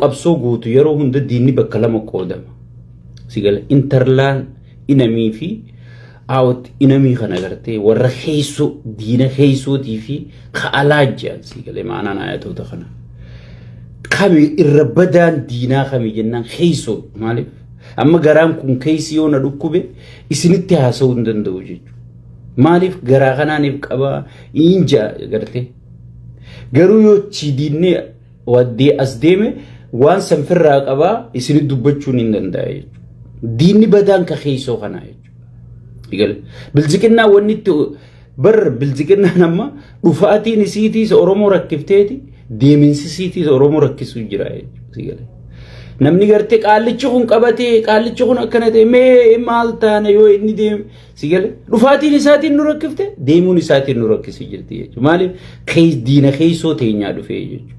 qabsoo guutu yeroo hunda diinni bakka lama qoodama sigala interlaan inamii fi awt inamii kana gartee warra heesso diina heessootii fi ka'alaajjaan sigala maanaan ayatoota kana kami irra badaan diinaa kami jennaan heessoo maaliif amma garaan kun keessa yoo na dhukkube isinitti haasa'uu hin danda'u jechuudha maaliif garaa kanaaniif qaba inja gartee garuu yoo diinni wadde as deeme waan sanfirraa qaba isinitti dubbachuun hin danda'e diinni badaan ka heessoo kana jechuudha bilziqinaa wanni itti bar bilziqinaa nama dhufaatiin isiitiis oromoo rakkifteeti deeminsi isiitiis oromoo rakkisuu jira jechuudha namni gartee qaallichi kun qabatee qaallichi kun akkana ta'e mee maal taana yoo inni deeme sigale dhufaatiin isaatiin nu rakkifte deemuun isaatiin nu rakkisi jirti jechuudha maaliif diina heessoo teenyaa dhufee jechuudha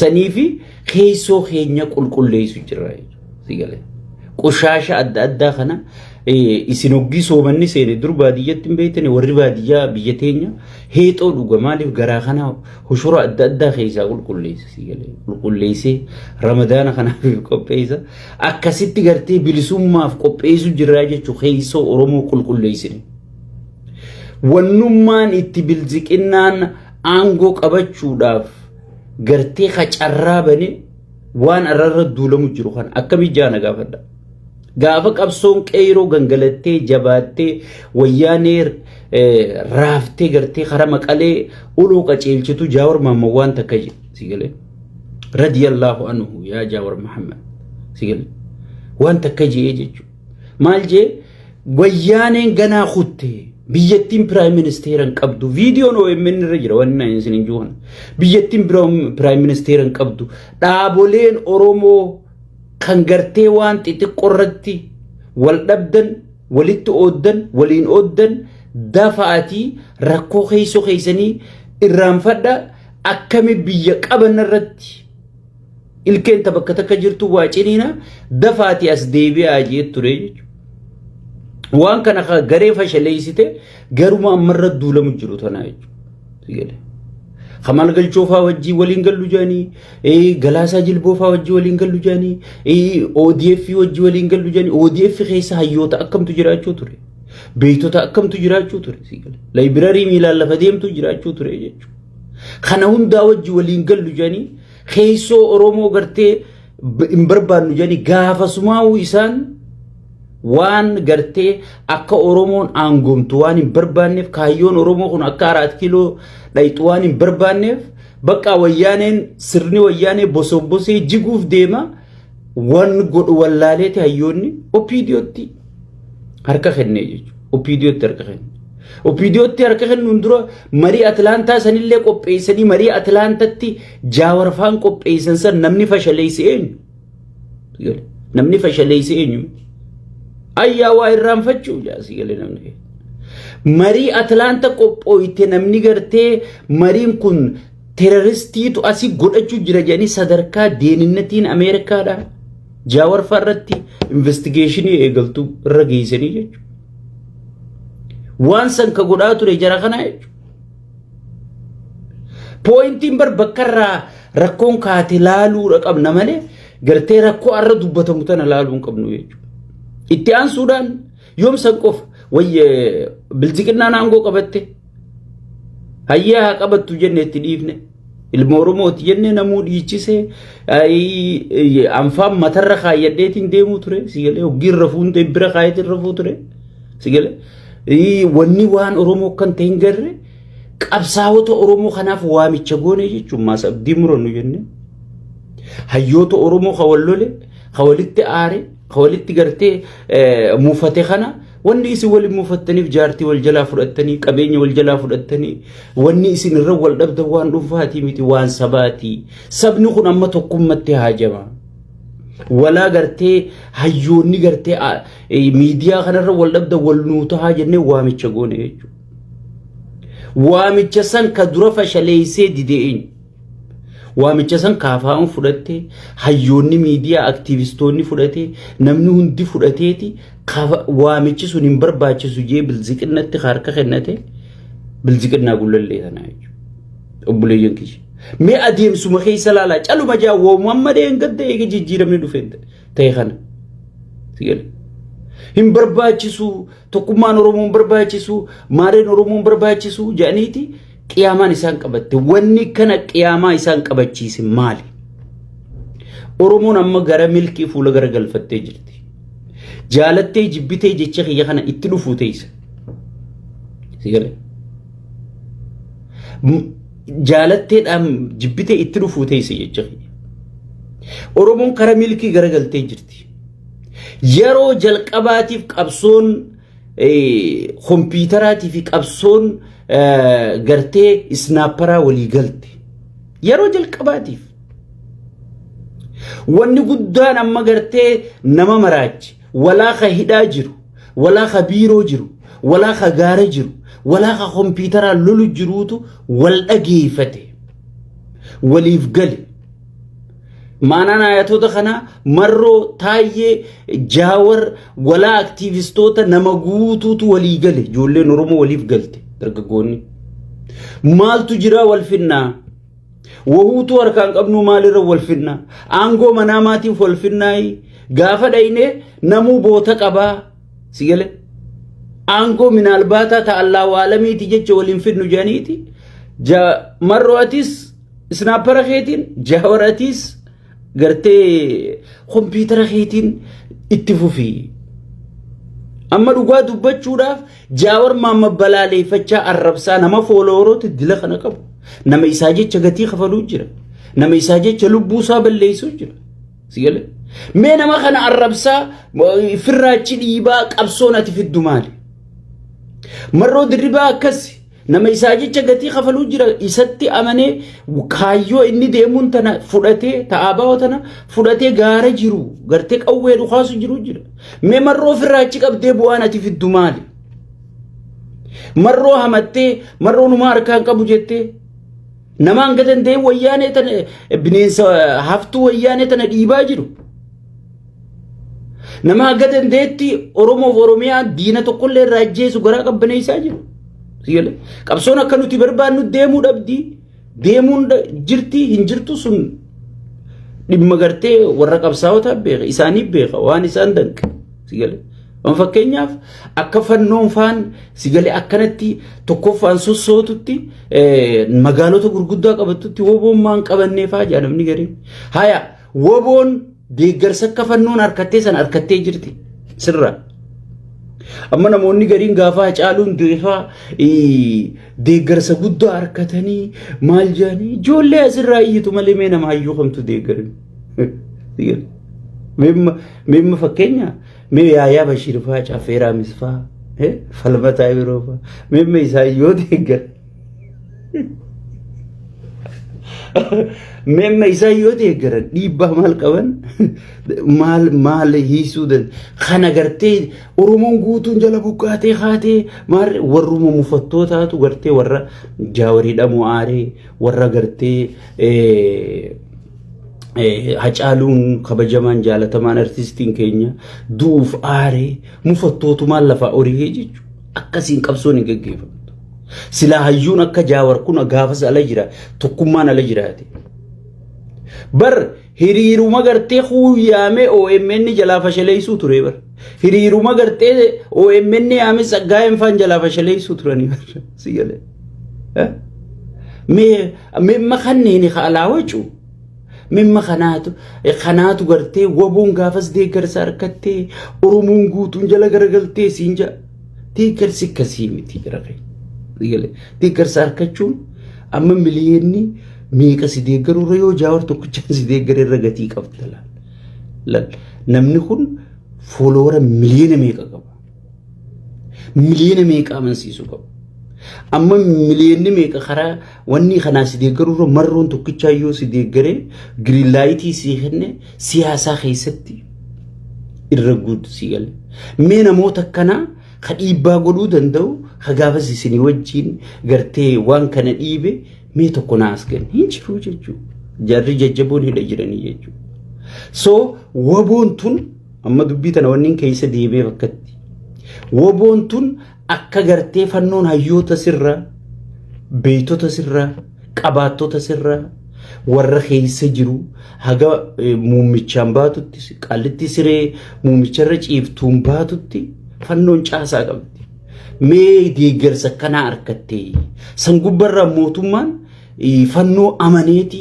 saniifi heessoo keenya qulqulleessu jira jechuudha sigale qoshaasha adda addaa kana isin oggii soomanni seene dur baadiyyatti hin beeytani warri baadiyyaa biyya teenya heexoo dhuga maaliif garaa kana hushura adda addaa keessaa qulqulleessa sigale qulqulleessee ramadaana kanaaf qopheessa akkasitti gartee bilisummaaf qopheessu jira jechuudha heessoo oromoo qulqulleessine wannummaan itti bilziqinnaan aangoo qabachuudhaaf gartee qacarraa bane waan arrarra duulamu jiru kan akkami jaana gaafadha gaafa qabsoon qeyroo gangalattee jabaattee wayyaanee raaftee gartee kara maqalee uluu qaceelchitu jaawar maamma waan takka sigale radiyallahu anhu yaa jaawar muhammad sigale waan takka jee jechu maal jee wayyaaneen ganaa kutte biyyattiin prime ministeran qabdu video no emmen rajira wanna isin juhan biyyattiin prime ministeran qabdu dhaaboleen oromoo kan gartee waan xixiqqorratti wal dhabdan walitti ooddan waliin ooddan dafaatii rakkoo heessoo heessanii irraanfadha akkami biyya qaban irratti ilkeen bakka takka jirtu waa ciniina dafaatii as deebi'aa jee ture jechuudha waan kana garee fashaleessite garuma ammarra duulamu jiru tanaa jechuudha Khamal galchoofa wajji waliin gallu jaani galaasaa jilboofa wajji waliin gallu jaani ODF wajji waliin gallu jaani ODF keessa hayyoota akkamtu jiraachuu ture beeytota akkamtu jiraachuu ture sigale library miilaan lafa deemtu jiraachuu ture jechuudha kana hundaa wajji waliin gallu jaani keessoo oromoo gartee hin barbaannu jaani gaafasumaa'uu isaan waan gartee akka oromoon aangomtu waan hin barbaanneef kaayyoon oromoo kun akka 4 kiiloo dhaytu waan hin barbaanneef bakka wayyaaneen sirni wayyaanee bosobosee jiguuf deema waan godhu wallaaleeti hayyoonni opidiyootti harka kennee jechuudha opidiyootti harka kennee opidiyootti harka kennuun dura marii atlaantaa sanillee qopheessanii marii atlaantatti jaawarfaan qopheessan san namni fashaleesse eenyu namni fashaleesse eenyu ayyaa waa irraanfachuu jaasi galee namni marii atlaanta qophooyte namni gartee mariin kun terroristiitu asi godhachuu jira jedhanii sadarkaa deeninnatiin ameerikaadha jaawar farratti investigationii eegaltuu irra geessanii jechuudha waan san ka godhaa ture jara kana jechuudha poointiin bar bakkarraa rakkoon kaate laaluudha qabna malee gartee rakkoo arra dubbatamu tana laaluu hin qabnu jechuudha itti aansuudhaan yoom san qofa wayye bilziqinnaan aangoo qabatte hayyaa haa qabattu jenne itti dhiifne ilma oromooti jenne namuu dhiichise anfaan matarra kaayyadheetiin deemuu ture sigale hoggiin rafuun bira kaayetiin rafuu ture sigale wanni waan oromoo kan ta'e hin garre qabsaa'ota oromoo kanaaf waamicha goone jechuun maas abdii murannu jenne hayyoota oromoo kawallole kawalitti aare kawalitti gartee muufate kana wanni isin wal muufattaniif jaartii wal jalaa fudhattanii qabeenya wal jalaa fudhattanii wanni isin irra wal dhabda waan dhuunfaatii miti waan sabaati sabni kun amma tokkummatti haajama wala gartee hayyoonni gartee miidiyaa kanarra wal dhabda wal nuuta haa jennee waamicha goone jechuudha waamicha san ka dura fashaleessee dideen waamicha san kaafaan fudhatte hayyoonni miidiyaa aktivistoonni fudhate namni hundi fudhateeti waamichi sun hin barbaachisu jee bilziqinnatti harka kennate bilziqinnaa gullallee tanaa jechuudha obboleeyyan kiyya me adeemsuma keessa laala caluma jaa woomammade engadde eega jijjiiramne dhufeente ta'e kana sigale hin barbaachisu tokkummaan Oromoon barbaachisu maareen Oromoon barbaachisu jaaniiti qiyaamaan isaan qabatte wanni kana qiyaamaa isaan qabachiise maali Oromoon amma gara milkii fuula gara galfattee jirti jaalattee jibbitee jecha kiyya kana itti dhufuu teessa sigale jaalatteedhaan jibbitee itti dhufuu teessa jecha kiyya Oromoon kara milkii gara galtee jirti yeroo jalqabaatiif qabsoon kompiitaraatii fi qabsoon gartee snaaparaa walii galte yeroo jalqabaatiif wanni guddaan amma gartee nama maraachi walaa ka hidhaa jiru walaa ka biiroo jiru walaa ka gaara jiru walaa ka kompiitaraa lolu jiruutu wal dhageeffate waliif gale maanaan ayatoota kana marroo taayee jaawar walaa aktiivistoota nama guutuutu walii gale ijoolleen Oromoo waliif galte dargaggoonni maaltu jira wal finnaa wahuutu harkaan qabnu maalirra wal finnaa aangoo manaamaatiif wal finnaayi gaafa dhayne namuu boota qabaa sigale aangoo minaalbaataa ta'allaa waalamiiti jecha waliin finnu jaaniiti marroo atis snaapara keetiin jaawar atis gartee kompiitara keetiin itti fufii amma dhugaa dubbachuudhaaf jaawar maamma balaaleeffachaa arrabsaa nama fooloorooti dila kana qabu nama isaa jecha gatii kafaluu jira nama isaa jecha lubbuu isaa balleessuu jira sigale mee nama kana arrabsaa firraachi dhiibaa qabsoon ati fiddu maali marroo dirribaa akkasi nama isaa jecha gatii kafaluu jira isatti amanee kaayyoo inni deemuun tana fudhatee ta'aabaa tana fudhatee gaara jiru gartee qawwee dhukaasu jiru jira mee marroo firraachi qabdee bu'aan ati fiddu maali marroo hamattee marroo numa harkaan qabu jettee namaan gadandee wayyaanee tana bineensa haftuu wayyaanee tana dhiibaa jiru nama gadandeetti Oromoof Oromiyaa diina tokkollee irraa ajjeesu garaa qabbaneessaa jiru sigale qabsoon akka nuti barbaannu deemuu dhabdi deemuun jirti hin jirtu sun dhimma gartee warra qabsaa'otaa beeka isaanii beeka waan isaan danqe sigale waan fakkeenyaaf akka fannoon faan sigale akkanatti tokkoffaan sossootutti magaalota gurguddaa qabattutti woboon maan qabanneefaa jedhamni gariin haya woboon deeggarsa akka fannoon harkattee san harkattee jirti sirraa amma namoonni gariin gaafa caaluun deefaa deeggarsa guddaa harkatanii maal jaanii ijoollee asirraa iyyitu malee mee nama hayyuu kamtu deeggarin meemma fakkeenya mee yaayaa Bashiir faa Caffeeraa Misfaa falmataa biroo faa meemma isaa yoo deeggar meemma isaa yoo deeggaran dhiibbaa maal qaban maal hiisuu kana gartee Oromoon guutuun jala buqqaatee haatee warruma mufattootaatu gartee warra jaawariidha mu'aaree warra gartee hacaaluun kabajamaan jaalatamaan artistiin keenya duuf aaree mufattootu maal lafaa horii jechuudha akkasiin qabsoon hin gaggeeffamtu silaa hayyuun akka jaawar kun gaafas ala jira tokkummaan ala jiraate bar hiriiruma gartee huyyaame OMN jalaa fashaleessuu ture bar hiriiruma gartee OMN yaame saggaa'een faan jalaa fashaleessuu turanii bar sigale mee kanneen haalawachuu mimma kanaatu gartee woboon gaafas deeggarsa harkattee Oromoon guutuun jala garagaltee siinja deeggarsi akkasii miti jira kai deeggarsa harkachuun amma miliyoonni meeqa si deeggaruu yoo jaawar tokkichaan si deeggaree gatii qabda namni kun fooloora miliyoona meeqa qaba miliyoona meeqa amansiisu qaba amma miliyoonni meeqa karaa wanni kanaa si deeggaruu marroon tokkichaa yoo si deeggaree green lightii si kenne siyaasaa keessatti irra guutu si gale mee namoota kanaa ka dhiibbaa godhuu danda'u ka gaafas isinii wajjiin gartee waan kana dhiibe mee tokko naas gan hin jiru jechuudha jarri jajjaboon hidha jiranii jechuudha so woboon tun amma dubbii tana wanniin keessa deemee bakkatti woboon tun akka gartee fannoon hayyoota sirra beeytota sirra qabaatota sirraa warra keessa jiru haga muumichaan baatutti qallitti siree muumicharra ciiftuun baatutti fannoon caasaa qabdi. Mee deeggarsa kana harkattee san gubbarra mootummaan fannoo amaneeti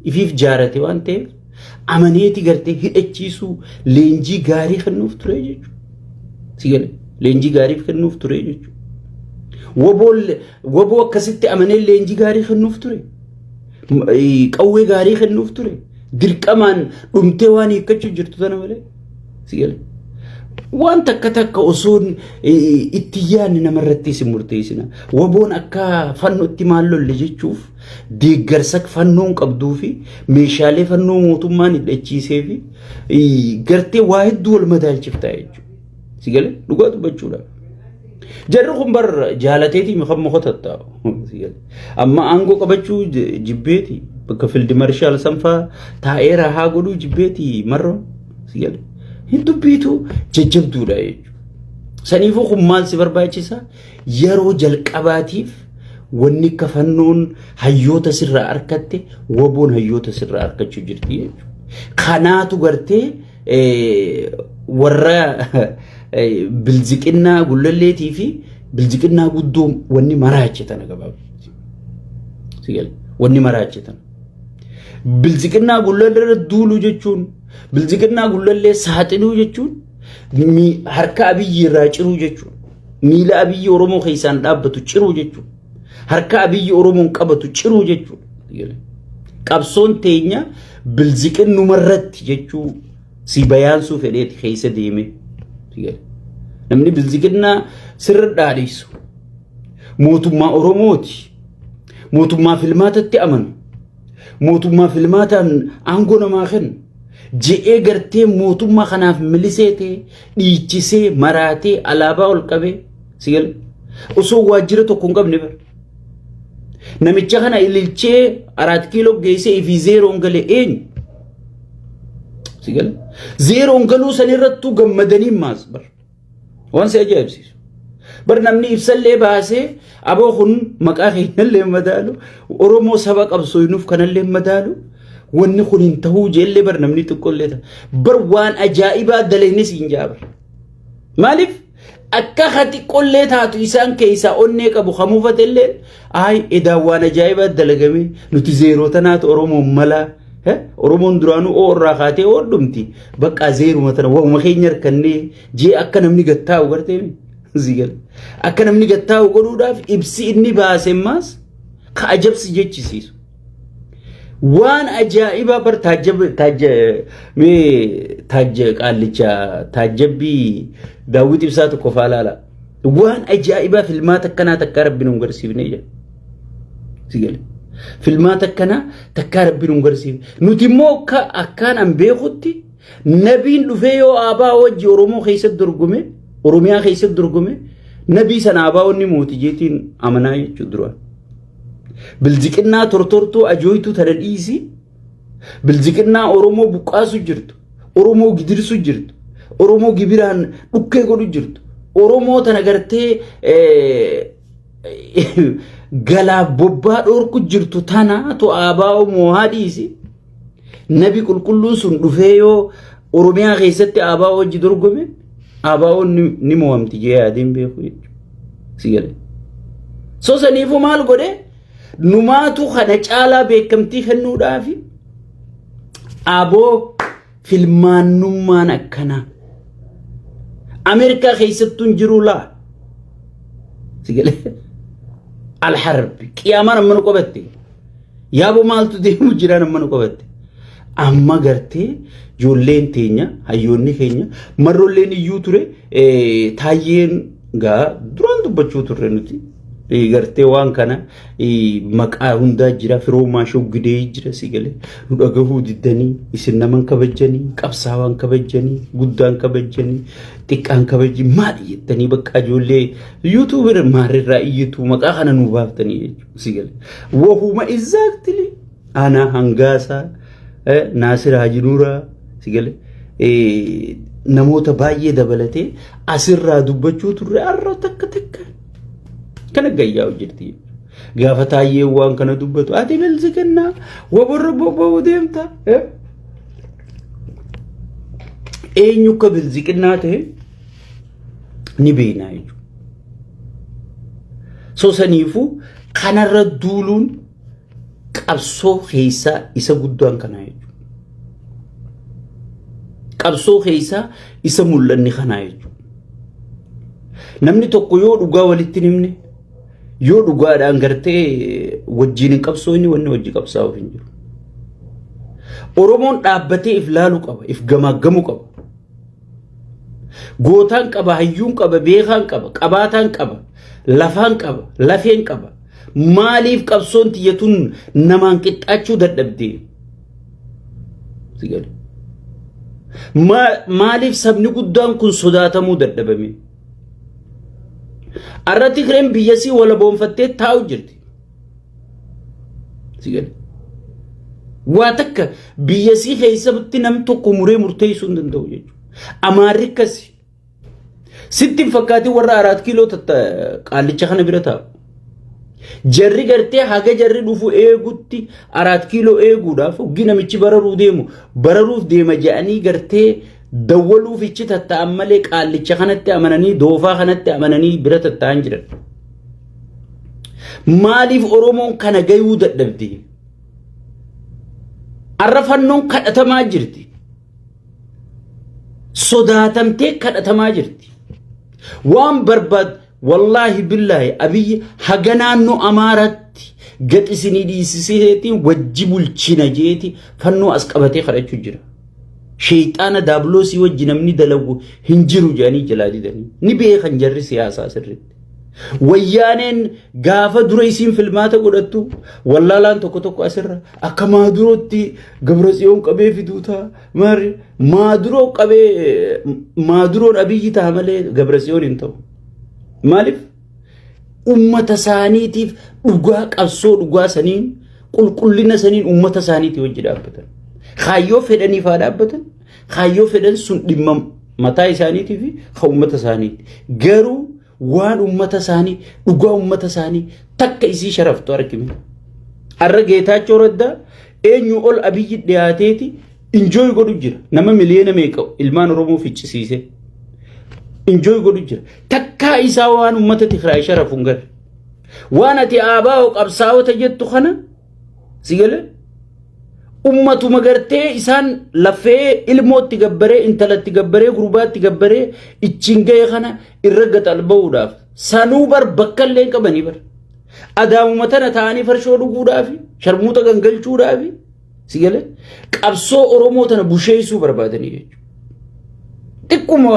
ifiif jaarate waan ta'eef amaneeti gartee hidhachiisuu leenjii gaarii kennuuf ture jechuudha. Sigale leenjii gaarii kennuuf ture jechuudha. Woboo akkasitti amanee leenjii gaarii kennuuf ture. Qawwee gaarii kennuuf ture. Dirqamaan dhumtee waan hiikkachuu jirtu tana malee. Sigale waan takka osoon itti yaadni namarratti isin murteessina. Woboon akka fannootti maal lolle jechuuf deeggarsa fannoon qabduu fi meeshaalee fannoo mootummaan hidhachiisee fi gartee waa hedduu wal madaalchiftaa jechuudha. Sigale dhugaa dubbachuudha. Jarri kun bar jaalateetii kan mokotatta. Amma aangoo qabachuu jibbeeti bakka fildi marshaal sanfaa taa'ee rahaa godhuu jibbeeti marro. Sigale hindubbiitu jajjabduudha jechuudha. Saniifuu kun maal si barbaachisa? Yeroo jalqabaatiif wanni akka fannoon hayyoota sirraa harkatte woboon hayyoota sirraa harkachuu jirti jechuudha. Kanaatu gartee warra bilziqinnaa gullalleetii fi bilziqinnaa guddoo wanni maraachitan gabaabatti. Sigale wanni maraachitan. Bilziqinnaa gullallee duuluu jechuun bilziqinnaa gullallee saaxiluu jechuun harka abiyyi irraa ciruu jechuun miila abiyyi Oromoo keessaan dhaabbatu ciruu jechuun harka abiyyi Oromoon qabatu ciruu jechuun qabsoon teenya bilziqinnumarratti jechuu si bayaansuu fedheeti keessa deeme. Namni bilziqinnaa sirra dhaadhiisu mootummaa Oromooti. Mootummaa filmaatatti amanu. Mootummaa filmaataan aangoo namaa kennu. Je'ee gartee mootummaa kanaaf miliseetee dhiichisee maraatee alaabaa ol qabee sigale osoo waajjira tokko hin qabne bara. Namicha kana ililchee 4 kiiloo geessee ifi zeeroon galee eenyu? Sigale zeeroon galuu sanirrattuu gammadanii maas bara. Waan si ajaa'ibsiisu. Bar namni ibsallee baasee aboo kun maqaa keenyallee madaalu Oromoo saba qabsooyinuuf kanallee madaalu wanni kun hin ta'uu jeellee bar namni xiqqollee ta'a. Bar waan ajaa'ibaa dalagnes hin jaabar. Maaliif akka hati qollee taatu isaan keessaa onnee qabu hamuufatellee ay edaan waan ajaa'ibaa dalagame nuti zeeroo tanaatu Oromoon malaa Oromoon duraanuu oorraa kaatee oodhumti bakka zeeruma tana waa'uma keenya harkannee jee akka namni gattaa'u gartee sigale akka namni gattaa'u godhuudhaaf ibsi inni baase maas ka ajabsi jechisiisu. Waan ajaa'ibaa bar taajjabbii daawwit ibsaa tokko faalaala. Waan ajaa'ibaa filmaata akkanaa takkaa rabbiin hin garsiifne jedha. Sigale filmaata akkanaa takkaa rabbiin hin garsiifne. Nuti immoo akkaan an beekutti nabiin dhufee yoo aabaa wajji Oromoo keessatti dorgome Oromiyaa keessatti dorgome nabii sana aabaa wanni mootii jeetiin amanaa jechuudha duraan. Bilziqinnaa tortortoo ajooytuu tana dhiisi. Bilziqinnaa Oromoo buqqaasu jirtu. Oromoo gidirsu jirtu. Oromoo gibiraan dhukkee godhu jirtu. Oromoo tana gartee galaaf bobbaa dhoorku jirtu tanaatu aabaa moohaa dhiisi. Nabi qulqulluun sun dhufee yoo Oromiyaa keessatti aabaa wajji dorgome aabaa ni mo'amti jee yaadiin beeku jechuudha. Sigale. So saniifuu maal godhee? Numaatu kana caalaa beekamtii kennuudhaaf aboo filmaannummaan akkanaa Ameerikaa keessattuun jiru laa sigale alharbi qiyaamaan amma nu qabatte yaaboo maaltu deemu jiraan amma nu qabatte amma gartee ijoolleen teenya hayyoonni keenya marrolleen iyyuu ture taayyeen gaa duraan dubbachuu turre nuti. Gartee waan kana maqaa hundaa jira firoomaa shoggidee jira sigale nu dhagahuu diddanii isin naman kabajanii qabsaawaan kabajanii guddaan kabajanii xiqqaan kabajanii maal jettanii bakka ijoollee YouTube maarrirraa iyyitu maqaa kana nu baaftanii jechuudha sigale wahuma exactly ana hangaasa Naasir Hajinuura sigale namoota baay'ee dabalatee asirraa dubbachuu turre arra takka takka kana gayyaa hojjetti. قافتا يوان كان دبتو أتي بلزكنا وبربو ديمتا أين يقبل ذكرنا ته نبينا يجو سو سنيفو كان الردولون قبصو خيسا إسا قدوان كان يجو قبصو خيسا إسا ملن خان يجو نمني توقو يو رغا ولتنمني يو رغا دانغرتي وجين قبصو إني وني وجي قبصاو فينجو أورومون دابتي إفلالو قبا إفغماغمو قبا gootaan qaba hayyuun qaba beekaan qaba qabaataan qaba lafaan qaba lafeen qaba maaliif qabsoon tiyyatun namaan qixxaachuu dadhabdee sigale maaliif sabni guddaan kun sodaatamuu dadhabame arratti kireen biyyasii wala boonfattee taa'u jirti sigale waa takka biyyasii keessatti nam tokko muree murteessuu hin danda'u jechuudha Amerikasi sittin fakkaati warra 4 kiiloo qaalicha kana bira taa'u jarri gartee haga jarri dhufu eegutti 4 kiiloo eeguudhaaf oggi namichi bararuuf deema jedhanii gartee dawwaluuf ichi tatta'an malee qaalicha kanatti amananii doofaa kanatti amananii bira tatta'an jiran maaliif oromoon kana gayuu dadhabde arrafannoon kadhatamaa jirti صداتمتك كدتما جرتي وان برباد والله بالله أبي حقنانو أمارت قد سني دي سيسيتي وجبوا الچينجيتي فنو أسقبتي خرجو جرا شيطان دابلوسي وجنمني دلو هنجرو جاني جلادي دني نبي خنجر سياسة سرت ويانين غافا دريسين فيلمات قدتو والله لان توكو توكو أسر أكما دروتي غبرسيون قبي فيدوتا مار ما درون أبي تعمله غبرسيون انتو مالف أمة سانيتيف أوغاك أصول أوغا سنين كلنا سنين أمة سانيتي وجد أبدا خايو فدني فاد أبدا خايو فدن سن لمم متى سانيتي في خو أمة سانيتي غيرو وان أمة ساني أوغا أمة ساني تك إسي شرف توركمي الرجيتا جوردا أين يقول أبي دياتيتي enjoy godhu jira nama miliyoona meeqa ilmaan oromoo ficcisiise enjoy godhu jira takka isaa waan ummata Tigraay sharafuun gar waan ati aabaa qabsaa'ota jettu kana sigale ummatu magartee isaan lafee ilmootti gabbaree intalatti gabbaree gurbaatti gabbaree ichingee kana irra gatalba'uudhaaf sanuu bar bakkallee qabanii bar adaamumatan ta'anii farshoo dhuguudhaaf sharmuuta gangalchuudhaaf sigale qabsoo oromoo tana busheessuu barbaadanii jechuudha xiqquma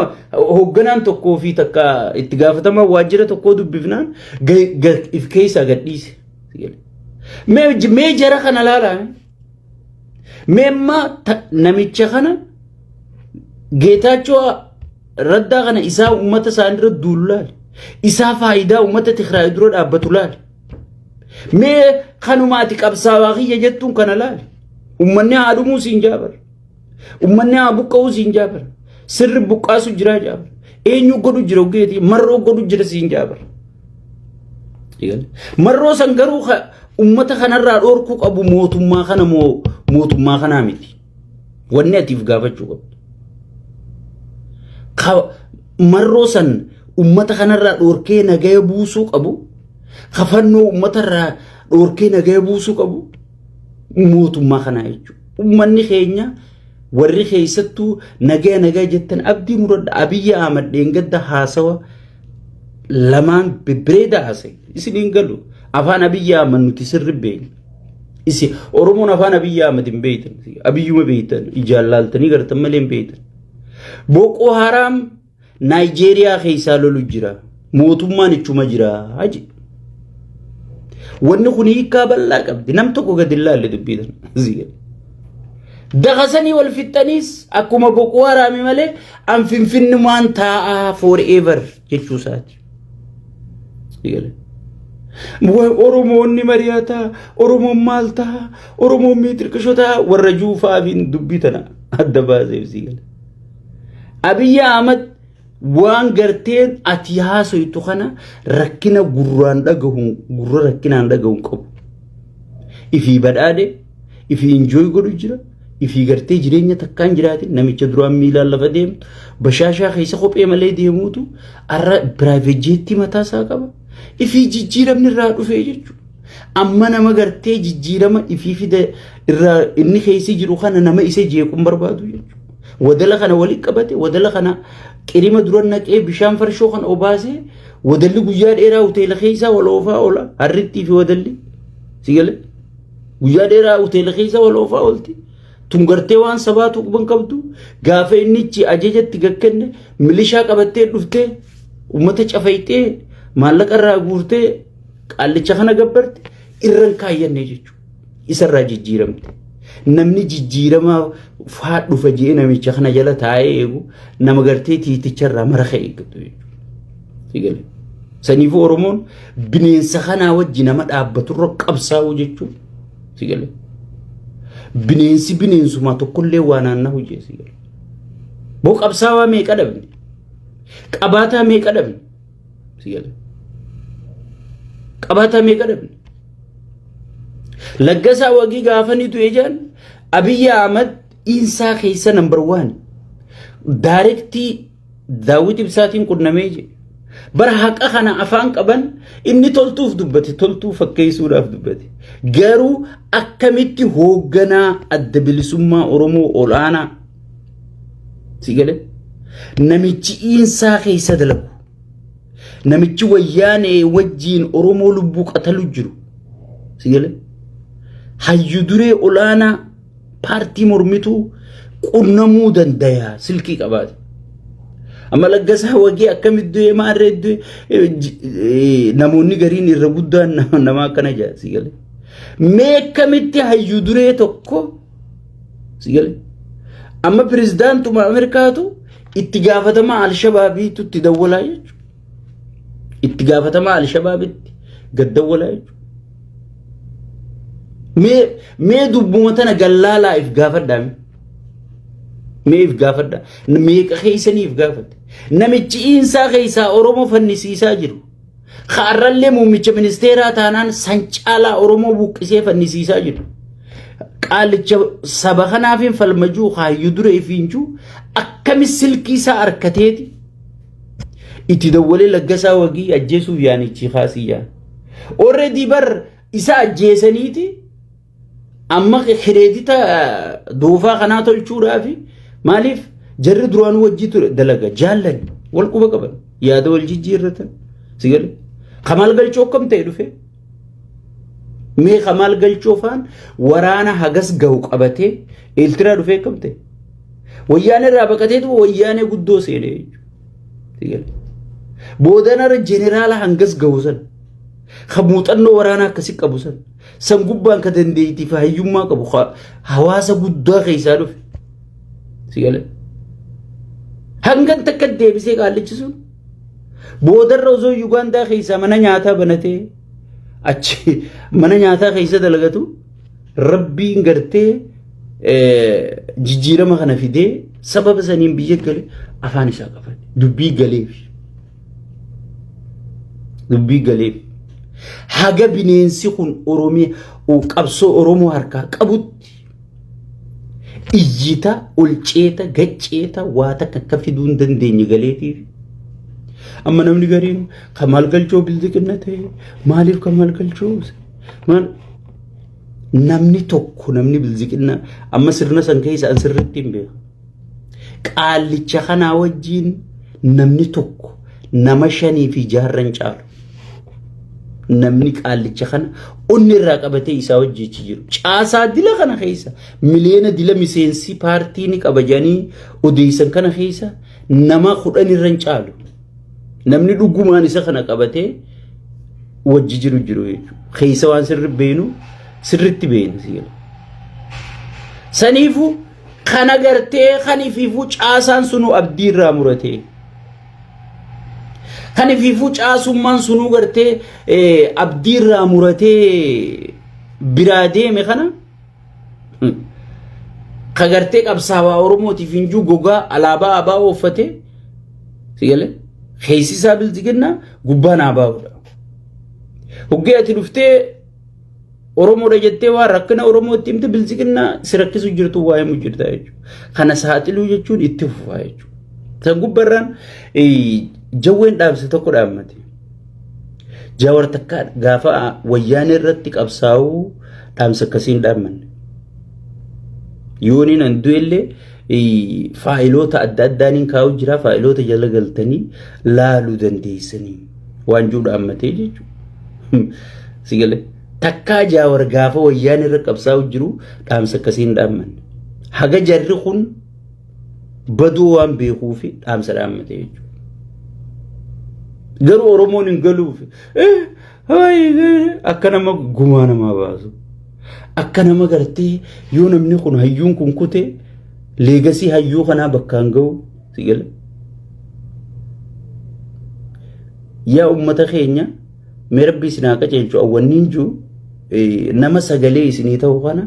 hogganaan tokkoo fi takka itti gaafatamaa waajjira tokkoo dubbifnaan if keessaa gadhiise sigale mee jara kana laalaa meemma namicha kana geetaachoo raddaa kana isaa ummata isaanirra duulu laale isaa faayidaa ummata Tigraay dura dhaabbatu laale mee kanumaati qabsaawaa kiyya jettuun kana laale ummanni haadumuu siin jaabar ummanni buqqa'uu siin jaabar sirri buqqaasu jira jaabar eenyu godhu jira ogeeti marroo godhu jira siin jaabar marroo san garuu ummata kanarraa dhoorkuu qabu mootummaa kanaa miti wanni atiif gaafachuu qabdu marroo san ummata kanarraa dhoorkee nagaya buusuu qabu kafannoo ummatarraa dhoorkee nagaya buusuu qabu mootummaa kanaa jechuudha ummanni keenya warri keessattuu nagaya jettan abdii muradda Abiyyi Ahmad dheengadda haasawa lamaan bibreeda haasa'e isiniin galu afaan Abiyyi Ahmad nuti sirri beekna isi oromoon afaan Abiyyi Ahmad hin beektan Abiyyuma beektan ijaallaltanii gartan malee hin beektan Boko Haram Nigeria keessaa lolu jira mootummaan ichuma jira haji wanni kun hiikaa bal'aa qabdi nam tokko gad ilaalle dubbiitan ziga dagasanii wal fixxaniis akkuma Boko Haram malee an finfinnumaan taa'aa forever jechuu isaati oromoonni mari'ata oromoon maal ta'a oromoon miitirqishota warra juufaa fi dubbiitana adda baaseef ziga Abiyyi Ahmad waan garteen ati haasoytu kana rakkina gurraan dhagahun gurra rakkinaan dhagahun qabu ifii badhaade ifii enjoy godhu jira ifii gartee jireenya takkaan jiraate namicha duraan miilaan lafa deemu bashaashaa keessa kophee malee deemuutu arra private jetti mataa isaa qaba ifii jijjiiramni irraa dhufee jechuudha amma nama gartee jijjiirama ifii fide irraa inni keessa jiru kana nama isa jeequn barbaadu jechuudha wadala kana wali qabate wadala kana qirima duran naqee bishaan farshoo kan obaase wadalli guyyaa dheeraa hoteela keessa waloofaa oola harritti fi wadalli sigale guyyaa dheeraa hoteela keessa waloofaa oolti tun gartee waan sabaatu quban qabdu gaafa innichi ajajatti gakkenne milishaa qabattee dhuftee ummata cafaytee maallaqa irraa guurtee qallicha kana gabbarte irran kaayyanne jechuudha isarraa jijjiiramte namni jijjiirama faadhu fajee namicha kana jala taa'ee eegu nama gartee tiiticharraa mara eeggatu jechuudha sigale saniif oromoon bineensa kanaa wajji nama dhaabbaturra qabsaa'u jechuudha sigale bineensi bineensuma tokkollee waan naannahu jee sigale boo qabsaawaa meeqa dhabne qabaataa meeqa dhabne sigale qabaataa meeqa dhabne laggasaa wagii gaafaniitu ejaan Abiy Ahmed insaa keessa number 1 directly Daawit Ibsaatiin qunnamee je bara haqa kana afaan qaban inni toltuuf dubbate toltuu fakkeessuudhaaf dubbate garuu akkamitti hoogganaa adda bilisummaa Oromoo olaanaa sigale namichi insaa keessa dalagu namichi wayyaanee wajjiin Oromoo lubbuu qatalu jiru sigale hayyu duree olaanaa paartii mormituu qunnamuu dandaya silkii qabaate amma laggasaa wagii akkamitti maarreetti namoonni gariin irra guddaan nama akkana jaa sigale mee akkamitti hayyu duree tokko sigale amma pirezidaantuma Ameerikaatu itti gaafatama al-shabaabiitu itti dawwalaa jechuudha itti gaafatama al-shabaabitti gad dawwalaa jechuudha mee dubbuma tana gallaalaa if gaafadhaami mee if gaafadha meeqa keeysaniif gaafadhe namichi insaa keeysaa Oromoo fannisiisaa jiru khaarrallee muummicha ministeeraa taanaan sancaalaa Oromoo buqqisee fannisiisaa jiru qaalicha saba kanaafin falmajuu hayyu dure ifiinjuu akkami silkii isaa arkateeti itti dawwalee laggasaa wagii ajjeesuuf yaanichi khaasiyyaa already bar isa ajjeesaniiti amma kireedita doofaa kanaa tolchuudhaaf maaliif jarri duraan wajjii ture dalaga jaallan wal quba qaban yaada wal jijjiirratan sigale Kamal Galchoo kam ta'e dhufe mee Kamal Galchoo faan waraana hagas gahu qabatee Eertiraa dhufe kam ta'e wayyaanee irraa baqateetu wayyaanee guddoo seenee sigale boodanara jeneraala hangas gahu san khamuuxannoo waraana akkasi qabu san gubbaan ka dandeeyti fi hayyummaa qabu hawaasa guddaa keessaa dhufe sigale hangan takka deebisee qaallichi sun boodarra osoo Yugaandaa keessaa mana nyaataa banatee achi mana nyaataa keessa dalagatu rabbiin gartee jijjiirama kana fidee sababa saniin biyya gale afaan isaa qabate dubbii galeef haga bineensi kun Oromiyaa qabsoo Oromoo harkaa qabutti iyyita ulceeta gacceeta waa takka akka fiduu hin dandeenye galeetiif amma namni gariin Kamal Galchoo bildiqinnate maaliif Kamal Galchoo man namni tokko namni bildiqinna amma sirna san keessa an sirritti hin beeku qaallicha kanaa wajjiin namni tokko nama 5 fi 6 caalu namni qaallicha kana onni irraa qabatee isaa wajjiichi jiru caasaa dila kana keessa miliyoona dila miseensi paartii ni qabajanii odeessan kana keessa nama 10 irran caalu namni dhugumaan isa kana qabatee wajji jiru jechuudha keessa waan sirritti beenu sigala saniifu kana gartee kanifiifu caasaan sunu abdii irraa muratee kanifiifu caasummaan sunu gartee abdii irraa muratee biraa deeme kana kagartee qabsaawaa Oromootiif injuu gogaa alaabaa abaa uffatee sigale khaysi sabil digna gubbana baawda hogge ati dufte oromo da jette wa rakkana oromo timte bilzigna sirakkisu jirtu waay mu jirta jechu kana saatilu jechuun itti fufa jechu tan gubbarran jawwen dhaabse tokko dhaammate jawar takka gaafa wayyaane irratti qabsaa'u dhaamsa kasiin dhaammanne yooni nan duelle faa'ilota adda addaanin kaa'u jira faa'ilota jala galtanii laalu dandeessanii waan juu dhaammate jechu sigale takka jawar gaafa wayyaane irratti qabsaa'u jiru dhaamsa kasiin dhaammanne haga jarri kun baduu waan beekuu fi dhaamsa dhaammate jechu garu oromoon hin galuuf akka nama gumaa namaa baasu akka nama gartee yoo namni kun hayyuun kun kute leegasii hayyuu kanaa bakkaan ga'u sigale yaa ummata keenya mee rabbi isinaa qajeelchu awwanniin juu nama sagalee isinii ta'u kana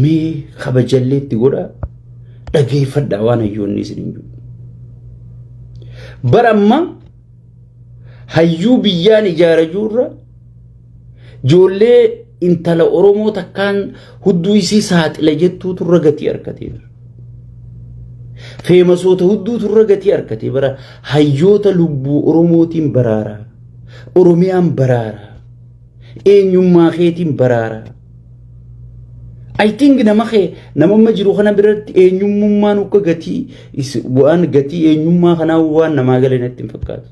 mee kabajalleetti godha dhageeffadhaa waan hayyuunni isiniin jiru baramma hayyuu biyyaan ijaarajurra joollee intala oromoo takkaan hudduu isii saaxila jettuu turra gatii arkatee feemasoota hudduu turra gatii arkatee bara hayyoota lubbuu oromootiin baraara oromiyaan baraara eenyummaa keetiin baraara I think nama majiru kana biratti eenyummaan akka gatii waan gatii eenyummaa kana waan namaa galanatti hin fakkaatu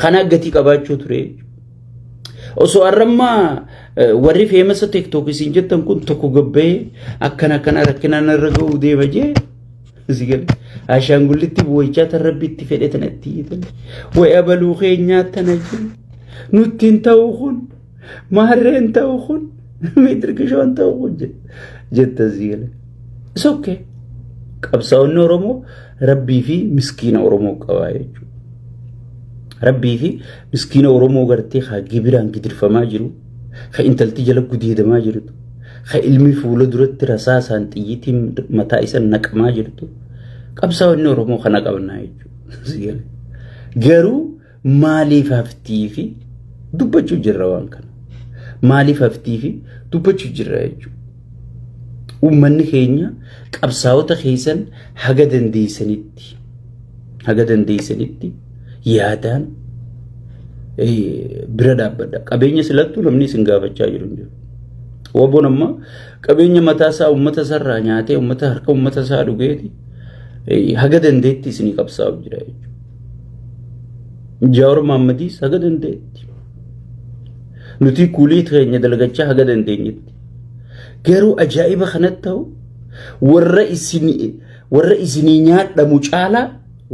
kana gatii qabaachuu ture osoo arramma warri famous TikTok isin jettan kun tokko gabbee akkana rakkinaan irra ga'uu deema jee sigale ashangullitti boychaa tarabbitti fedhetanatti way abaluu keenyaa tanaji nuttiin ta'u kun maarreen ta'u kun meetirkishoon ta'u kun jetta sigale it's okay qabsaa'onni oromoo rabbii fi miskiina oromoo qabaa jechuudha rabbii fi miskiina oromoo gartee haa gibiraan gidirfamaa jiru haa intalti jala gudeedamaa jirtu haa ilmi fuula duratti rasaasaan xiyyitiin mataa isa naqamaa jirtu qabsaa'onni oromoo kana qabnaa jechuudha garuu maaliif haftii fi dubbachuu jirra waan kana maaliif haftii fi dubbachuu jirra jechuudha ummanni keenya qabsaa'ota keessan haga dandeessanitti yaadaan bira dhaabbadha qabeenya silattuu namni isin gaafachaa jiru waboon amma qabeenya mataa isaa ummata sarraa nyaatee ummata harka ummata isaa dhugeeti haga dandeetti isinii qabsaa'u jira jechuudha Jawaar Mohammadiis haga dandeetti nuti kuulii keenya dalagachaa haga dandeenyetti garuu ajaa'iba kanatti ta'u warra isinii nyaadhamu caalaa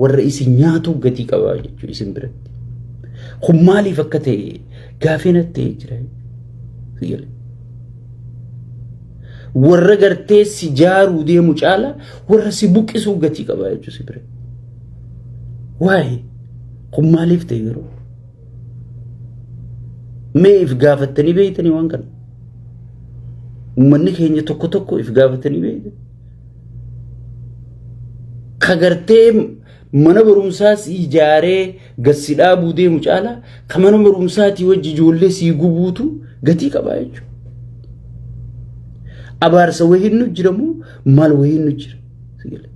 warra isin nyaatu gatii qabaa jechuudha isin biratti kun maaliif akka ta'e gaafeenatti jira sigale warra gartee si jaaruu deemu caala warra si buqqisuu gatii qabaa jechuudha si biratti waay kun maaliif ta'e yeroo mee if gaafattanii beeytanii waan kana ummanni keenya tokko if gaafattanii beeytanii kagartee mana barumsaas ijaaree gassidhaa buudee mucaala kamana barumsaati wajji ijoollee sii gubuutu gatii qabaa jechuudha abaarsa wahinnu jiramu maal wahinnu jira sigale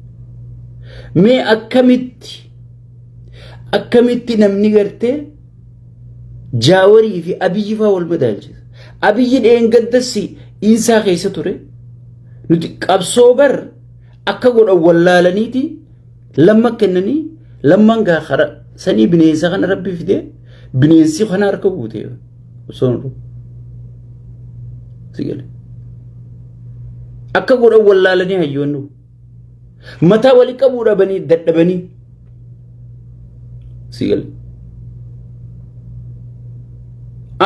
mee akkamitti namni gartee Jaawarii fi Abiyyi faa wal madaalchisa Abiyyi dheengaddasi insaa keessa ture nuti qabsoo bar akka godhan wallaalaniiti lamma kennanii lamman gaa khara sanii bineensa kana rabbi fide bineensi kana harka buute osoo sigale akka godhan wallaalanii hayyoonnu mataa wali qabuudha banii dadhabanii sigale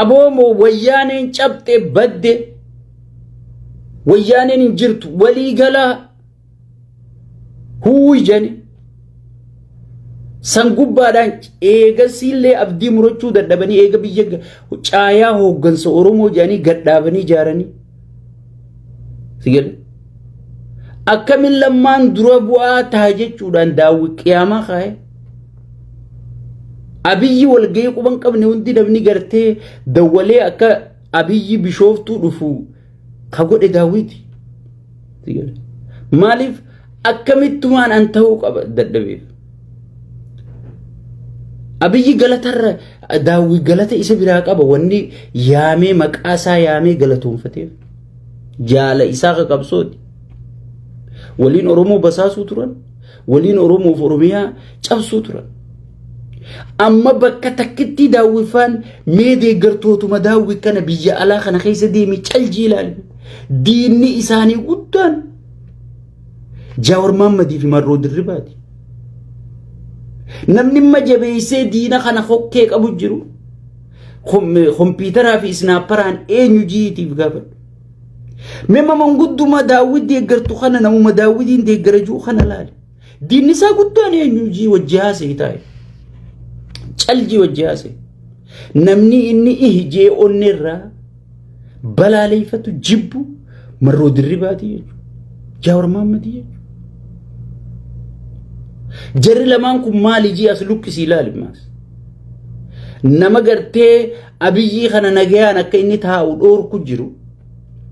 aboomo wayyaaneen cabxee badde wayyaaneen hin jirtu walii galaa huuyi jani sangubbaadhaan eegasiillee abdii murachuu dadhabanii eega biyya caayaa hooggansa oromoo jedhanii gadhaabanii ijaaranii sigale akkamin lammaan dura bu'aa ta'a jechuudhaan daawwi qiyaamaa kaa'e. Abiyyi walgahii quban qabne hundi namni gartee dawwalee akka abiyyi bishooftuu dhufu ka godhe daawwiti. Maaliif akkamittumaan an ta'uu qaba dadhabeef. Abiyyi galatarra daawwi galata isa biraa qaba wanni yaamee maqaa isaa yaamee galatoonfateef. Jaala isaa ka qabsooti. Waliin Oromoo basaasuu turan. Waliin Oromoo fi Oromiyaa cabsuu turan. Amma bakka takkitti daawwifaan mee deeggartootuma daawwi kana biyya alaa kana keessa deemi caljii ilaali. Diinni isaanii guddaan Jawaar Mohammadii fi Marroo Dirribaati. Namni majabeessee diina kana hokkee qabu jiru kompiitaraa fi isnaapparaan eenyu jiitiif gaafadhu. Mema mangudduma daawwi deeggartu kana namuma daawwitiin deeggarajuu kana laali. Diinni isaa guddaan eenyu jii wajji haasa'e taa'e. Caljii wajji haasa'e. Namni inni ihijee onneerraa balaaleeffatu jibbu Marroo Dirribaati jechuudha. Jawaar Mohammadii jechuudha. Jarri lamaan kun maali jii as lukkisii ilaali maas. Nama gartee Abiyyi kana nagayaan akka inni taa'u dhoorku jiru.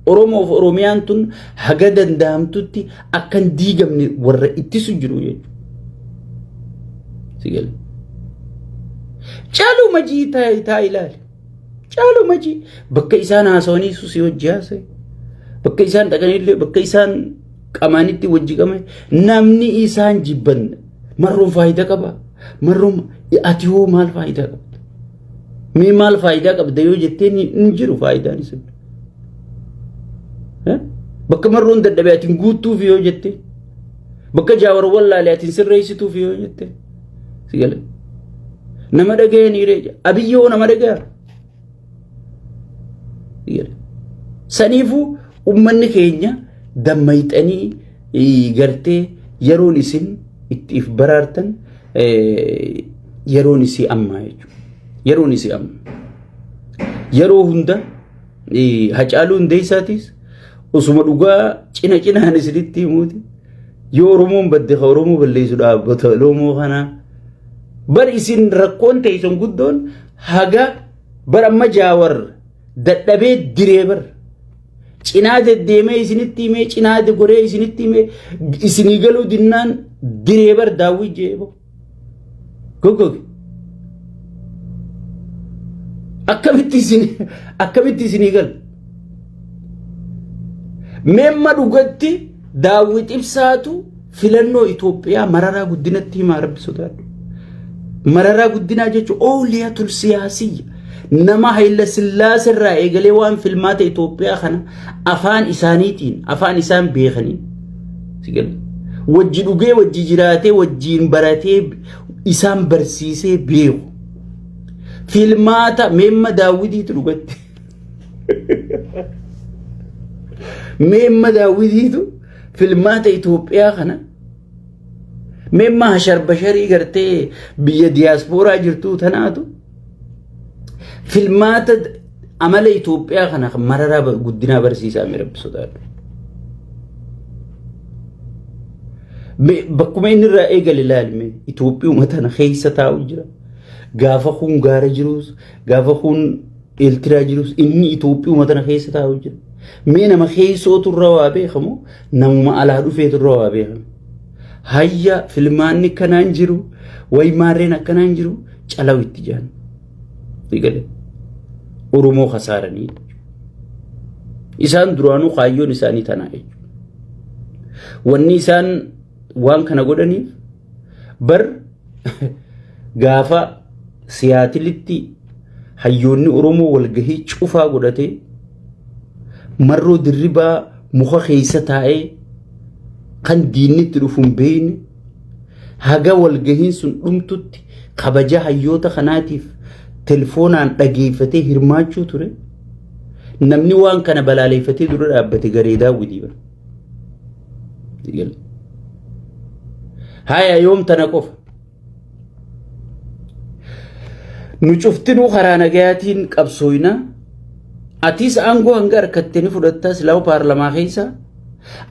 Oromoo fi Oromiyaan tun haga danda'amtutti akkan diigamne warra ittisu jiru jechuudha. Sigal. Caaluu majii taa ilaali. Caaluu majii bakka isaan haasawanii suusii wajji haasa'e. Bakka isaan dhaqanillee bakka isaan qamaanitti wajji qame namni isaan jibban Marroon faayidaa qaba. Marroon ati hoo maal faayidaa qabda? Mee maal faayidaa qabda yoo jettee hin jiru faayidaan isa. Bakka Marroon dadhabee atiin guutuuf yoo jettee bakka Jawaar wallaalee atiin sirreessituuf yoo jettee sigale. Nama dhagayanii reeja. Abiyyi hoo nama dhagaya. Sigale. Saniifuu ummanni keenya dammayxanii gartee yeroon isin ittiif baraartan yeroon isii ammaa jechuudha. Yeroon isii amma. Yeroo hunda Hacaaluu Hundeessaatis osuma dhugaa cina cinaan isinitti himuuti. Yoo Oromoon badde ka Oromoo balleessu dhaabbata Oromoo kanaa. Bar isin rakkoon teesson guddoon haga bar amma Jawaar dadhabee diree bar. Cinaa deddeemee isinitti himee cinaa goree isinitti himee isinii galuu dinnaan diree bar daawwi jeebo. Gogogi. Akkamitti isinii galu. Memma dhugatti daawwi xibsaatu filannoo Itoophiyaa mararaa guddinatti himaa rabbi sodaadhu. Mararaa guddinaa jechuun ooliyatul siyaasiyya. Nama Hayila Sillaasee irraa eegalee waan filmaata Itoophiyaa kana afaan isaaniitiin afaan isaan beekaniin sigale. Wajji dhugee wajji jiraatee wajjiin baratee isaan barsiisee beeku. Filmaata memma daawwidiitu dhugatti. Memma daawwidiitu filmaata Itoophiyaa kana memma hashar basharii gartee biyya diyaaspooraa jirtuu tanaatu filmaata amala Itoophiyaa kana mararaa guddinaa barsiisaa mirabbi sodaadhu. Bakkuma inni irraa eegale ilaalme Itoophiyaa tana keessa taa'u jira. Gaafa kun gaara jirus gaafa kun Eertiraa jirus inni Itoophiyaa tana keessa taa'u jira. Mee nama keessootu irraa waa beekamu namuma alaa dhufeetu irraa waa beekamu. Hayya filmaanni kanaan jiru way maarreen akkanaan jiru calaw itti jaan. Sigale. Oromoo khasaaranii. Isaan duraanuu kaayyoon isaanii tanaa jechuudha. Wanni isaan waan kana godhaniif bar gaafa siyaatilitti hayyoonni Oromoo walgahii cufaa godhatee Marroo Dirribaa muka keessa taa'ee kan diinnitti dhufuun beeyne haga walgahiin sun dhumtutti kabaja hayyoota kanaatiif telefoonaan dhageeffatee hirmaachuu ture. Namni waan kana balaaleeffatee dura dhaabbate garee daawwitii bara. Haya yoom tana qofa. Nu cuftinuu karaa nagayaatiin qabsooyna. Atis aangoo hanga harkattee ni fudhattaa silaa paarlamaa keessa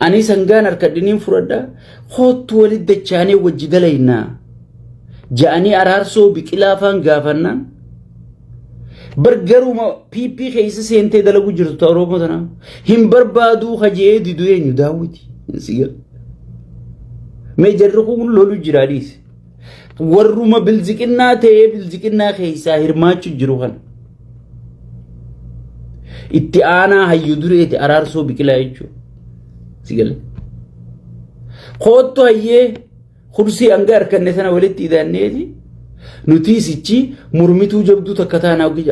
ani sangaan harkadhiniin furadha hootu walit dachaanee wajji dalaynaa ja'anii araarsoo biqilaa afaan gaafannaan bargaruma piipii keessa seentee dalagu jirtu ta Oromoo tana hin barbaaduu hajee didu eenyu daawwiti sigal mee jarri kun lolu jiraadis warruma bilziqinnaa ta'ee bilziqinnaa keessa hirmaachu jiru kan itti aanaa hayyu dureeti araarsoo biqilaa jechuudha sigal qootto hayyee kursii hanga harkanne sana walitti hidhanneeti nuti sichi murmituu jabduu takka taanaa ogi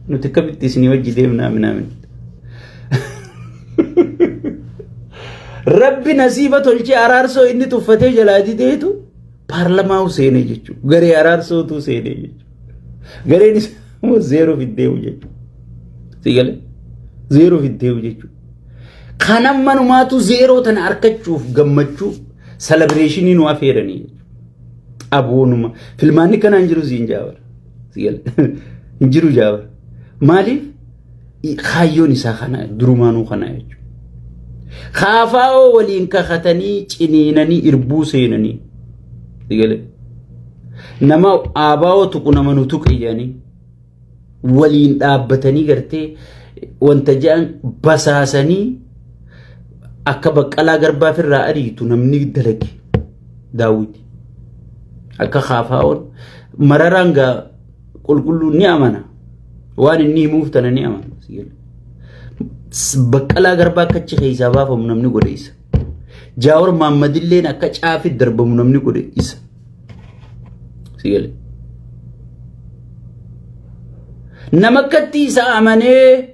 nuti akkamitti isinii wajji deemnaa minaamin rabbi nasiiba tolchee araarsoo inni tuffatee jalaa dideetu paarlamaa seenee jechuudha garee araarsootu seenee jechuudha gareen isaa zeeroo fiddeewu jechuudha sigalee zeeroo fiddeewu jechuudha kanam manumaatu zeeroo tana arkachuuf gammachuu celebration nu afeeranii aboonuma filmaanni kanaan jiru siin jaabar sigalee injiru jaabar maaliif khayyoon isaa kana durumaanuu kana jechuudha khaafaa'oo waliin kakatanii ciniinanii irbuu seenanii sigalee nama aabaa'oo tuqu nama nu tuqiyanii waliin dhaabbatanii gartee wanta ja'an basaasanii akka baqqalaa garbaa firraa ariitu namni dalage daawwiti akka khaafaa'oon mararaan gaa qulqulluu ni amana waan inni himuuf tana ni amana sigalee baqqalaa garbaa akka achi keessaa baafamu namni godhe isa jaawar maammadilleen akka caafi darbamu namni godhe isa sigalee nama akkatti isa amanee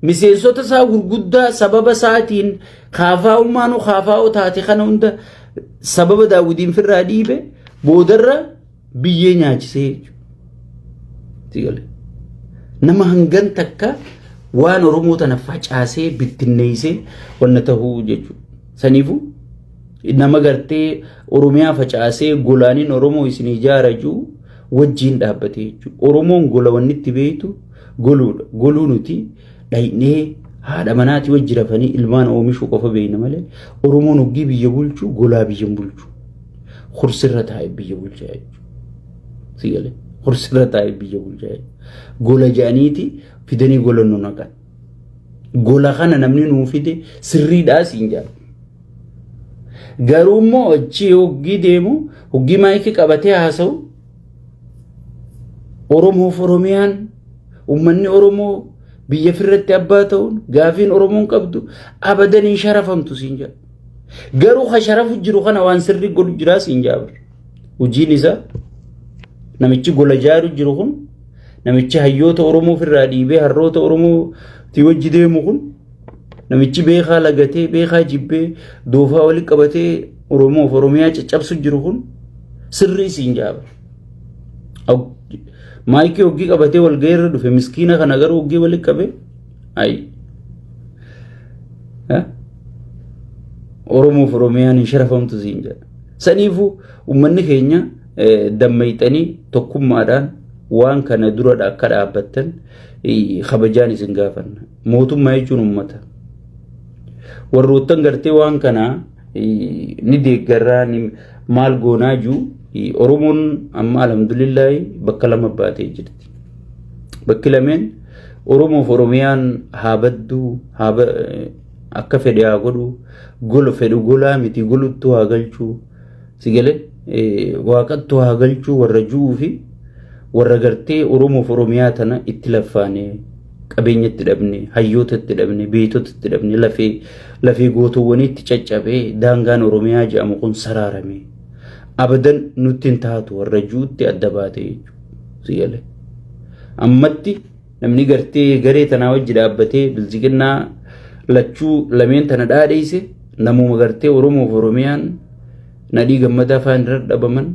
miseensota isaa gurguddaa sababa isaatiin khaafaa'ummaanu khaafaa'oo taate kana hunda sababa daawwitiin firraa dhiibe boodarra biyyee nyaachisee sigalee nama hangan takka waan Oromoo tana facaasee bittinneessee wanna tahuu jechuudha saniifu nama gartee Oromiyaa facaasee golaaniin Oromoo isin ijaaraju wajjiin dhaabbatee jechuudha Oromoon gola wanni itti beektu goluudha goluu nuti dhaynee haadha manaati wajji rafanii ilmaan oomishuu qofa beeyna malee Oromoon hoggii biyya bulchu golaa biyya bulchu kursirra taa'ee biyya bulchaa jechuudha sigalee kursirra taa'ee biyya bulchaa gola jaaniiti fidanii gola nu naqan gola kana namni nuu fide sirriidhaa siin jaa garuu immoo achi hoggii deemu hoggii maayikii qabatee haasa'u Oromoof Oromiyaan ummanni Oromoo biyya firratti abbaa ta'uun gaafiin Oromoon qabdu abadan hin sharafamtu siin jaa garuu ha sharafu jiru kana waan sirri godhu jiraa siin jaabar hojiin isaa namichi gola jaaru jiru kun namichi hayyoota Oromoo firraa dhiibee harroota Oromoo ti wajji deemu kun namichi beekaa lagatee beekaa jibbee doofaa wali qabatee Oromoof Oromiyaa caccabsu jiru kun sirrii siin jaabar maayikii hoggii qabatee wal gaheerra dhufe miskiina kana garuu hoggii wali qabe ay Oromoof Oromiyaan hin sharafamtu siin jedha saniifu ummanni keenya dammayxanii tokkummaadhaan waan kana dura akka dhaabbattan kabajaan isin gaafanna mootummaa jechuun ummata warroottan gartee waan kana ni deeggarraa maal goonaa juu Oromoon amma alhamdulillah bakka lama baatee jirti bakki lameen Oromoof Oromiyaan haa badduu akka fedhe haa godhu gola fedhu golaa miti goluttuu haa galchuu sigalee waaqattuu haa galchuu warra juu fi warra gartee Oromoof Oromiyaa tana itti laffaanee qabeenyatti dhabne hayyootatti dhabne beetotatti dhabne lafee gootuwwaniitti caccabee daangaan Oromiyaa jedhamu kun saraarame abadan nutti hin taatu warra juutti adda baatee jechuudha sigalee ammatti namni gartee garee tanaa wajji dhaabbatee bilziqinnaa lachuu lameen tana dhaadheesse namuma gartee Oromoof Oromiyaan nadhii gammadaa faan irra dhabaman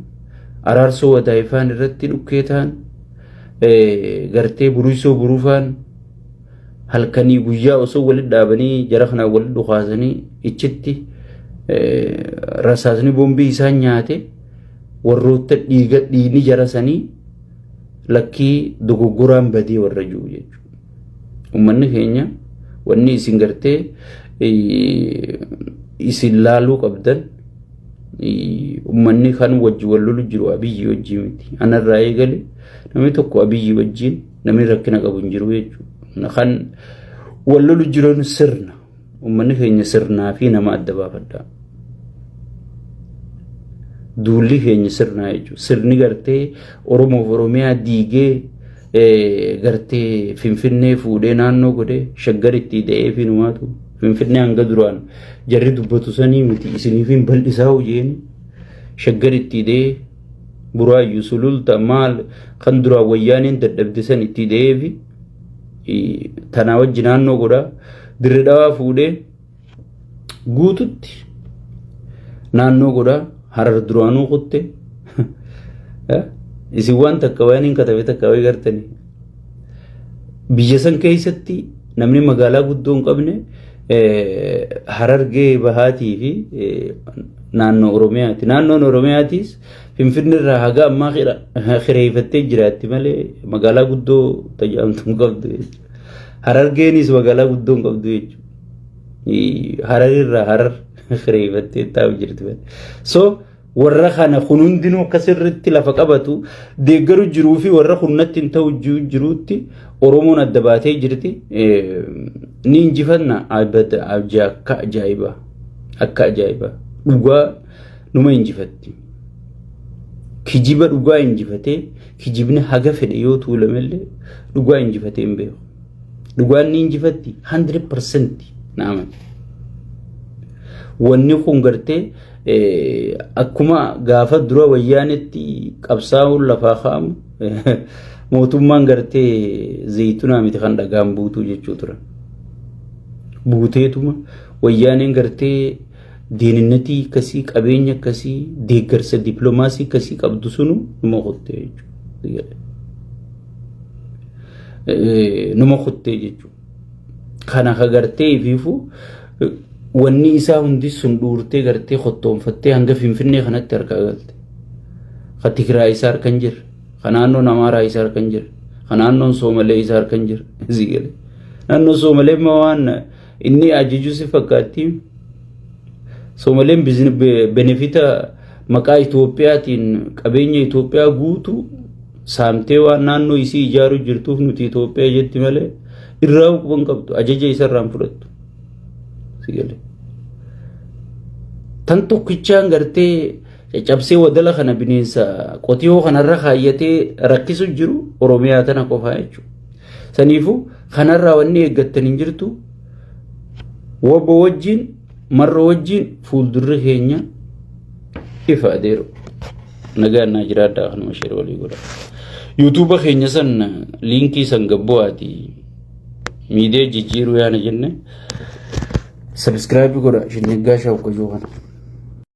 araarsoo wataa'ee faan irratti dhukkee ta'an gartee buruisoo buruufaan halkanii guyyaa osoo walitti dhaabanii jara kanaa walitti dhukaasanii ichitti rasaasni boombii isaan nyaate warroota dhiigni jarasanii lakkii dogoggoraan badee warra jiru jechuudha ummanni keenya wanni isin gartee isin laaluu qabdan ummanni kan wajji wallolu jiru Abiyyi wajji miti anarraa eegale namni tokko Abiyyi wajjin namni rakkina qabu hin jiru jechuudha kan wallolu jiran sirna ummanni keenya sirnaa fi nama adda baafadha duulli keenya sirnaa jechuudha sirni gartee Oromoof Oromiyaa diigee gartee Finfinnee fuudhee naannoo godhee Shaggar itti da'ee fi numaatu Finfinnee hanga duraan jarri dubbatu sanii miti isiniif hin bal'isaa hojeen Shaggar itti da'ee Buraayyuu Sululta maal kan duraan wayyaaniin dadhabde san itti da'ee fi tanaa wajji naannoo godhaa Dirree Dhawaa fuudhee guututti naannoo godhaa Harar duraanuu kutte isin waan takka waan hin katabe takka way gartanii biyya san keessatti namni magaalaa guddoo hin qabne Harargee bahaatii fi naannoo Oromiyaati naannoon Oromiyaatis Finfinnee irraa haga ammaa xireeffattee jiraatti malee magaalaa guddoo tajaajiltu hin qabdu Harargeenis magaalaa guddoo hin qabdu jechuudha Harar irraa Harar xireeffattee taa'u jirti so warra kana hundinuu akkasirratti lafa qabatu deeggaru jiruu fi warra hunnatti hin ta'u jiruutti Oromoon adda baatee jirti ni injifanna akka ajaa'iba dhugaa numa injifatti kijiba dhugaa injifatee kijibni haga fedhe yoo tuulamellee dhugaa injifatee hin beeku dhugaan ni injifatti 100% naama wanni kun gartee akkuma gaafa dura wayyaanetti qabsaa'uun lafaa ka'amu mootummaan gartee zaytunaa miti kan dhagaan buutuu jechuu ture buuteetuma wayyaaneen gartee diininatii akkasii qabeenya akkasii deeggarsa dippiloomaasii akkasii qabdu sunu numa qottee jechuudha numa qottee jechuudha kana ka gartee ifiifu wanni isaa hundi sun dhuurtee gartee qottoonfattee hanga Finfinnee kanatti harkaa galte ka Tigraay isaa harkan jira ka naannoon Amaaraa isaa harkan jira ka naannoon Soomalee isaa harkan jira zigale naannoon Soomalee ma waan inni ajaju si fakkaatti Soomaleen benefita maqaa Itoophiyaatiin qabeenya Itoophiyaa guutuu saamtee waan naannoo isii ijaaru jirtuuf nuti Itoophiyaa jetti malee irraa quban qabdu ajaja isarraan fudhattu sigale tan tokkichaan gartee cabsee wadala kana bineensa qotiyoo kanarra kaayyatee rakkisu jiru Oromiyaa tana qofaa jechuudha saniifu kanarraa wanni eeggattan hin jirtu wabbo wajjin marro wajjin fuuldurri keenya ifa adeero nagaan naa jiraadhaa kanuma sheer walii godha YouTube keenya san linkii san gabbo'aati miidiyaa jijjiiruu yaana jenne subscribe godha shinnigaa shaawqa joogana